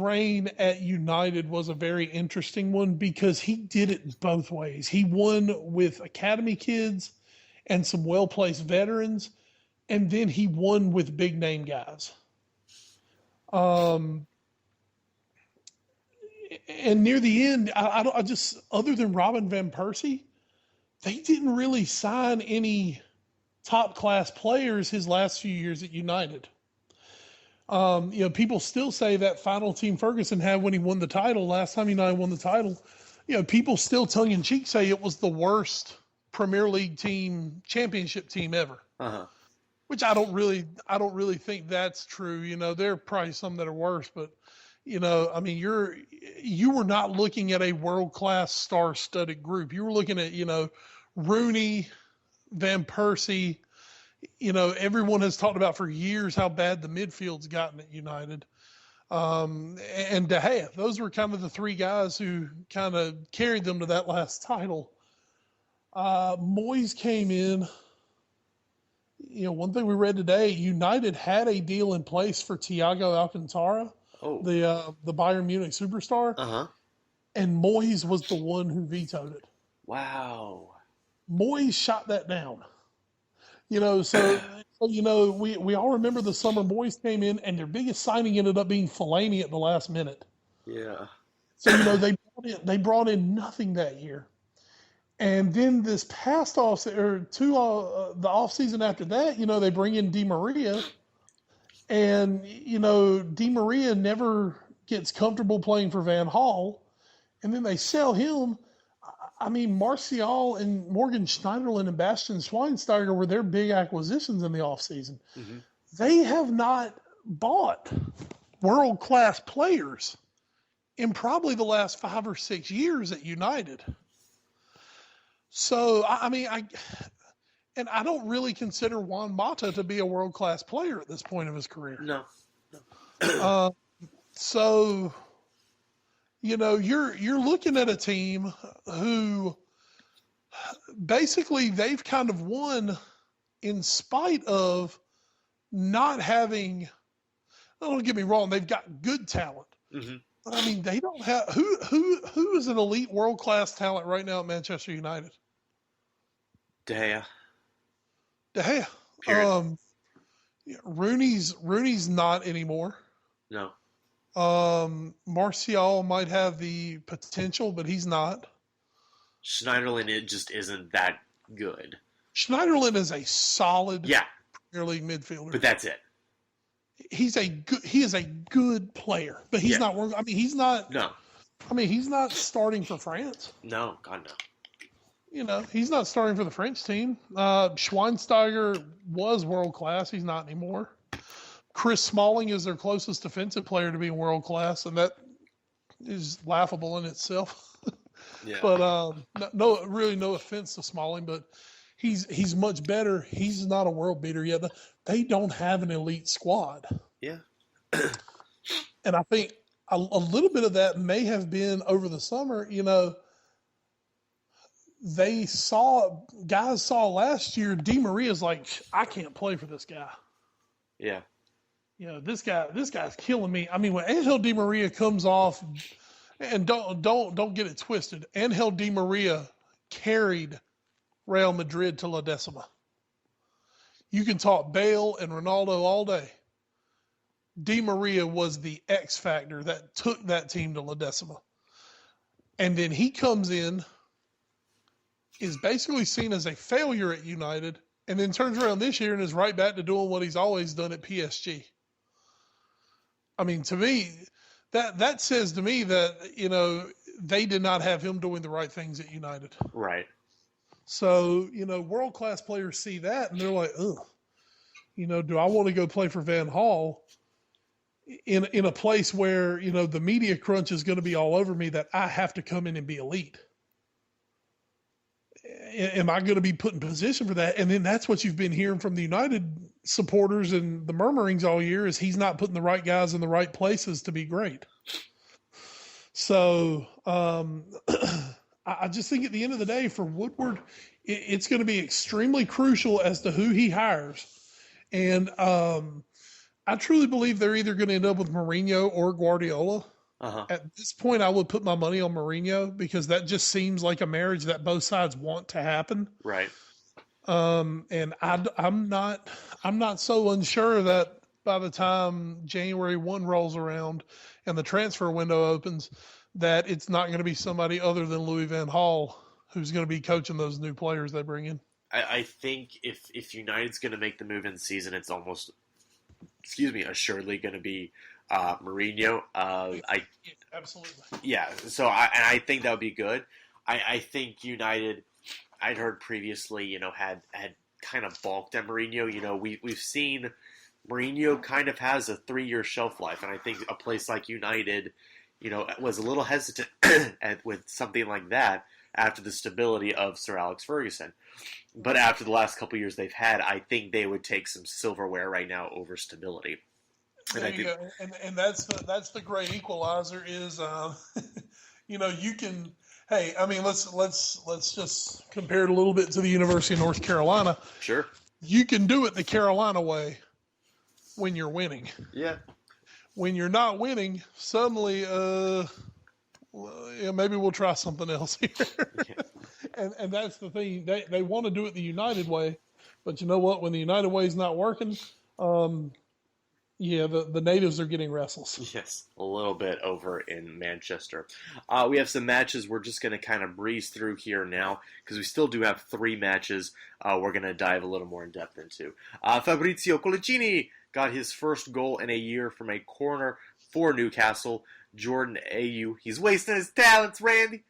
reign at United was a very interesting one because he did it both ways. He won with academy kids and some well-placed veterans, and then he won with big name guys. And near the end, I just, other than Robin Van Persie, they didn't really sign any top class players his last few years at United. People still say that final team Ferguson had when he won the title, last time United won the title, people still tongue in cheek say it was the worst Premier League team, championship team ever. Which I don't really think that's true. There are probably some that are worse, but you were not looking at a world-class star-studded group. You were looking at, Rooney, Van Persie. Everyone has talked about for years how bad the midfield's gotten at United. And De Gea. Those were kind of the three guys who kind of carried them to that last title. Moyes came in. One thing we read today, United had a deal in place for Thiago Alcantara, the Bayern Munich superstar, and Moyes was the one who vetoed it. Wow. Moyes shot that down. We all remember the summer Moyes came in, and their biggest signing ended up being Fellaini at the last minute. Yeah. So they brought in nothing that year. And then this past the off season after that, they bring in Di Maria, and Di Maria never gets comfortable playing for Van Gaal, and then they sell him. I mean, Martial and Morgan Schneiderlin and Bastian Schweinsteiger were their big acquisitions in the offseason. Mm-hmm. They have not bought world-class players in probably the last 5 or 6 years at United. So, I don't really consider Juan Mata to be a world-class player at this point of his career. No. So, you're looking at a team who basically they've kind of won in spite of not having, don't get me wrong, they've got good talent. Mm-hmm. But they don't have who is an elite world-class talent right now at Manchester United? De Gea. Rooney's not anymore. No. Martial might have the potential, but he's not. Schneiderlin, it just isn't that good. Schneiderlin is a solid Premier League midfielder. But that's it. He is a good player, but he's not working. He's not. No. He's not starting for France. No, God no. He's not starting for the French team. Schweinsteiger was world class. He's not anymore. Chris Smalling is their closest defensive player to being world class, and that is laughable in itself. Yeah. But no offense to Smalling, but he's much better. He's not a world beater yet. They don't have an elite squad. Yeah. And I think a little bit of that may have been over the summer. Guys saw last year Di Maria's like, I can't play for this guy. Yeah. This guy's killing me. When Angel Di Maria comes off, and don't get it twisted, Angel Di Maria carried Real Madrid to La Decima. You can talk Bale and Ronaldo all day. Di Maria was the X factor that took that team to La Decima. And then he comes in, is basically seen as a failure at United, and then turns around this year and is right back to doing what he's always done at PSG. To me, that says to me that, they did not have him doing the right things at United. Right. So, world-class players see that and they're like, ugh, do I want to go play for Van Gaal in a place where, the media crunch is going to be all over me that I have to come in and be elite? Am I going to be put in position for that? And then that's what you've been hearing from the United supporters and the murmurings all year is he's not putting the right guys in the right places to be great. So I just think at the end of the day for Woodward, it's going to be extremely crucial as to who he hires. And I truly believe they're either going to end up with Mourinho or Guardiola. At this point, I would put my money on Mourinho because that just seems like a marriage that both sides want to happen. Right. And I'm not so unsure that by the time January 1 rolls around and the transfer window opens, that it's not going to be somebody other than Louis Van Gaal who's going to be coaching those new players they bring in. I think if United's going to make the move in season, it's almost, assuredly going to be Mourinho. Absolutely. Yeah. So I think that would be good. I think United, I'd heard previously, had kind of balked at Mourinho. We've seen Mourinho kind of has a 3-year shelf life, and I think a place like United, was a little hesitant with something like that after the stability of Sir Alex Ferguson. But after the last couple of years they've had, I think they would take some silverware right now over stability. And that's the great equalizer is, you can. Hey, I mean, let's just compare it a little bit to the University of North Carolina. Sure. You can do it the Carolina way when you're winning. Yeah. When you're not winning, suddenly, maybe we'll try something else here. Yeah. And that's the thing. They want to do it the United way, but you know what? When the United way is not working, the natives are getting restless. Yes, a little bit over in Manchester. We have some matches we're just going to kind of breeze through here now because we still do have 3 matches we're going to dive a little more in depth into. Fabrizio Collicini got his first goal in a year from a corner for Newcastle. Jordan Ayew, he's wasting his talents, Randy,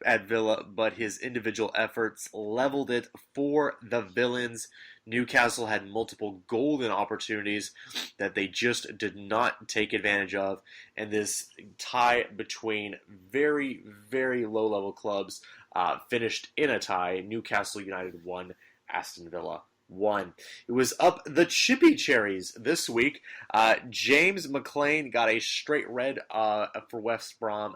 at Villa, but his individual efforts leveled it for the Villains. Newcastle had multiple golden opportunities that they just did not take advantage of, and this tie between very, very low-level clubs finished in a tie. Newcastle United 1, Aston Villa 1. It was up the Chippy Cherries this week. James McLean got a straight red for West Brom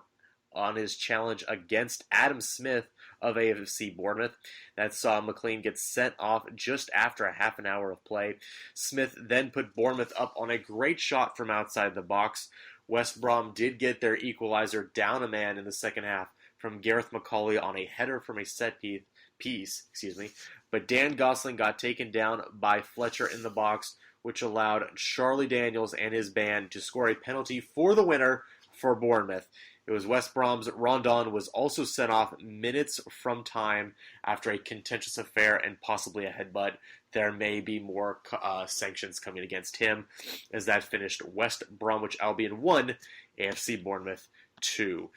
on his challenge against Adam Smith of AFC Bournemouth. That saw McLean get sent off just after a half an hour of play. Smith then put Bournemouth up on a great shot from outside the box. West Brom did get their equalizer down a man in the second half from Gareth McCauley on a header from a set piece, but Dan Gosling got taken down by Fletcher in the box, which allowed Charlie Daniels and his band to score a penalty for the winner for Bournemouth. It was West Brom's Rondon was also sent off minutes from time after a contentious affair and possibly a headbutt. There may be more sanctions coming against him as that finished West Bromwich Albion 1, AFC Bournemouth 2.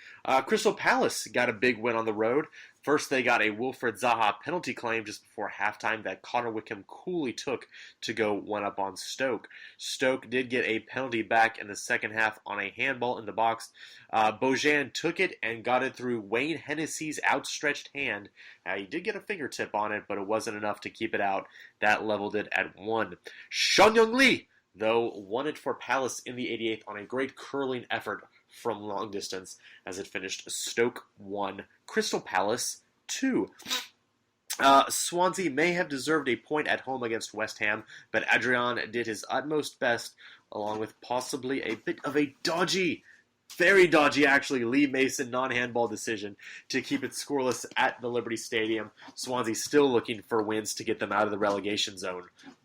Crystal Palace got a big win on the road. First, they got a Wilfred Zaha penalty claim just before halftime that Connor Wickham coolly took to go 1-up on Stoke. Stoke did get a penalty back in the second half on a handball in the box. Bojan took it and got it through Wayne Hennessy's outstretched hand. He did get a fingertip on it, but it wasn't enough to keep it out. That leveled it at 1. Sean Young Lee, though, won it for Palace in the 88th on a great curling effort from long distance as it finished Stoke 1, Crystal Palace 2. Swansea may have deserved a point at home against West Ham, but Adrian did his utmost best, along with possibly a bit of a very dodgy actually, Lee Mason non-handball decision to keep it scoreless at the Liberty Stadium. Swansea still looking for wins to get them out of the relegation zone,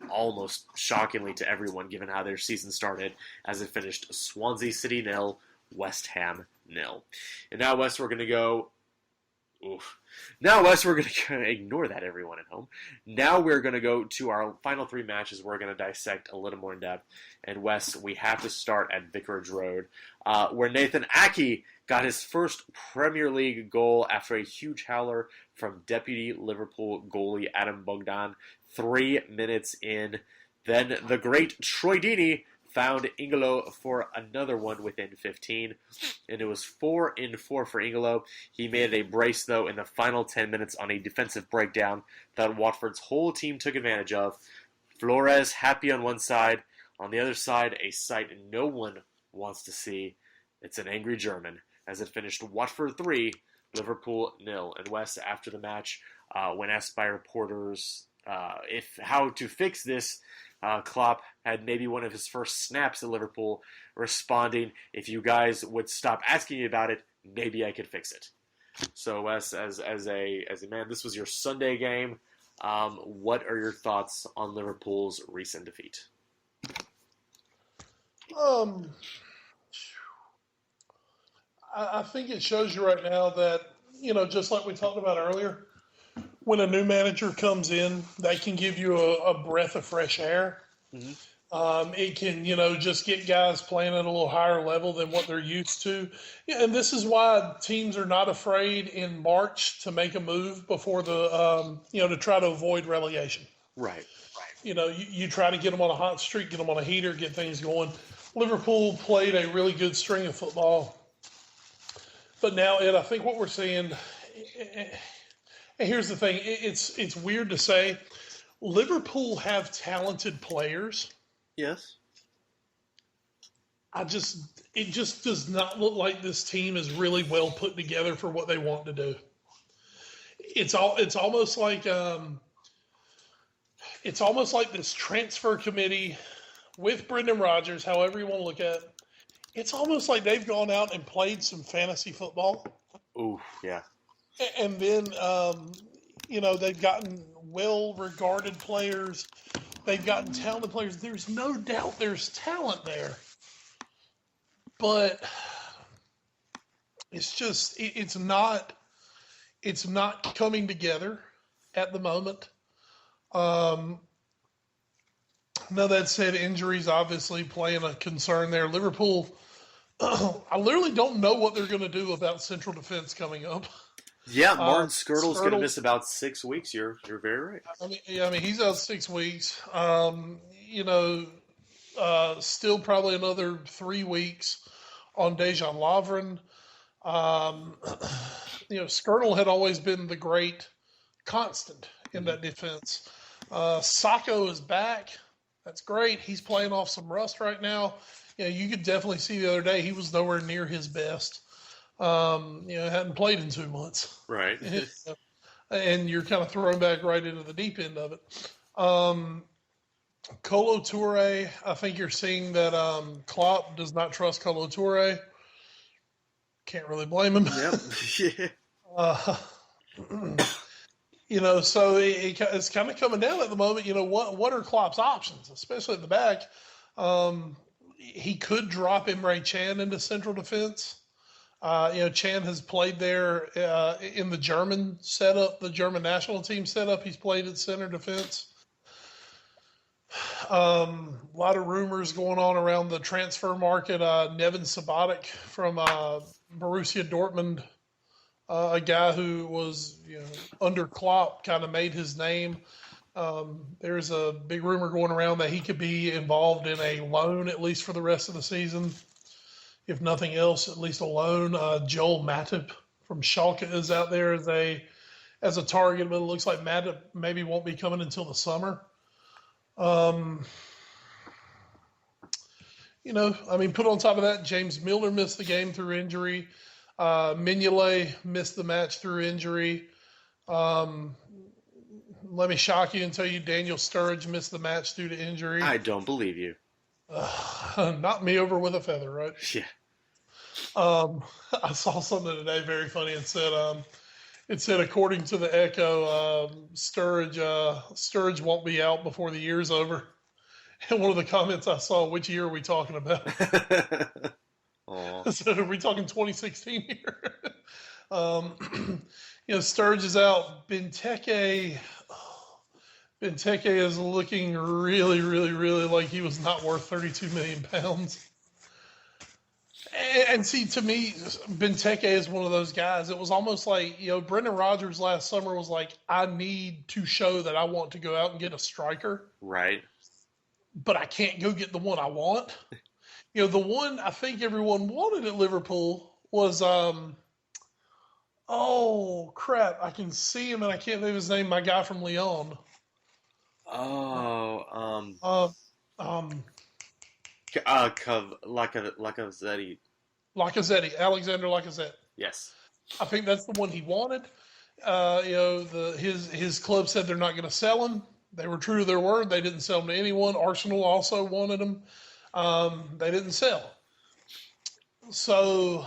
almost shockingly to everyone given how their season started, as it finished Swansea City 0, West Ham 0. And now, Wes, we're going to go... Now, Wes, we're going to ignore that, everyone at home. Now we're going to go to our final 3 matches. We're going to dissect a little more in depth. And, Wes, we have to start at Vicarage Road, where Nathan Ake got his first Premier League goal after a huge howler from deputy Liverpool goalie Adam Bogdan 3 minutes in. Then the great Troy Deeney found Ingolo for another one within 15, and it was 4-4 for Ingolo. He made a brace, though, in the final 10 minutes on a defensive breakdown that Watford's whole team took advantage of. Flores happy on one side. On the other side, a sight no one wants to see. It's an angry German, as it finished Watford 3, Liverpool 0. And Wes, after the match, when asked by reporters how to fix this. Klopp had maybe one of his first snaps at Liverpool responding, if you guys would stop asking me about it, maybe I could fix it. So as a man, this was your Sunday game. What are your thoughts on Liverpool's recent defeat? I think it shows you right now that, just like we talked about earlier, when a new manager comes in, they can give you a breath of fresh air. Mm-hmm. It can, just get guys playing at a little higher level than what they're used to. Yeah, and this is why teams are not afraid in March to make a move before to try to avoid relegation. Right. You try to get them on a hot streak, get them on a heater, get things going. Liverpool played a really good string of football. But now, Ed, I think what we're seeing, and here's the thing, it's weird to say, Liverpool have talented players. Yes. It just does not look like this team is really well put together for what they want to do. It's almost like this transfer committee with Brendan Rodgers, however you want to look at it. It's almost like they've gone out and played some fantasy football. Ooh, yeah. And then, they've gotten well-regarded players. They've gotten talented players. There's no doubt there's talent there. But it's just, it's not coming together at the moment. Now, that said, injuries obviously playing a concern there. Liverpool, I literally don't know what they're going to do about central defense coming up. Yeah, Martin Skirtle's going to miss about 6 weeks. You're very right. I mean, he's out 6 weeks. Still probably another 3 weeks on Dejan Lovren. Skirtle had always been the great constant in that defense. Sacco is back. That's great. He's playing off some rust right now. You could definitely see the other day he was nowhere near his best. Hadn't played in 2 months. Right. And you're kind of thrown back right into the deep end of it. Kolo Touré, I think you're seeing that Klopp does not trust Kolo Touré. Can't really blame him. Yep. Yeah. So it's kind of coming down at the moment. What are Klopp's options, especially at the back? He could drop Emre Can into central defense. Chan has played there in the German setup, the German national team setup. He's played at center defense. A lot of rumors going on around the transfer market. Nevin Subotic from Borussia Dortmund, a guy who was under Klopp, kind of made his name. There's a big rumor going around that he could be involved in a loan, at least for the rest of the season. If nothing else, at least a loan. Joel Matip from Schalke is out there as a target, but it looks like Matip maybe won't be coming until the summer. Put on top of that, James Milner missed the game through injury. Mignolet missed the match through injury. Let me shock you and tell you Daniel Sturridge missed the match due to injury. I don't believe you. Knocked me over with a feather, right? Yeah. I saw something today very funny. It said according to the Echo, Sturridge won't be out before the year's over. And one of the comments I saw, which year are we talking about? So are we talking 2016 here? Sturridge is out. Benteke is looking really, really, really like he was not worth 32 million pounds. And see, to me, Benteke is one of those guys. It was almost like, Brendan Rodgers last summer was like, I need to show that I want to go out and get a striker. Right. But I can't go get the one I want. The one I think everyone wanted at Liverpool was, oh, crap. I can see him and I can't think of his name. My guy from Lyon. Lacazette. Alexander Lacazette. Yes. I think that's the one he wanted. His club said they're not going to sell him. They were true to their word. They didn't sell him to anyone. Arsenal also wanted him. They didn't sell. So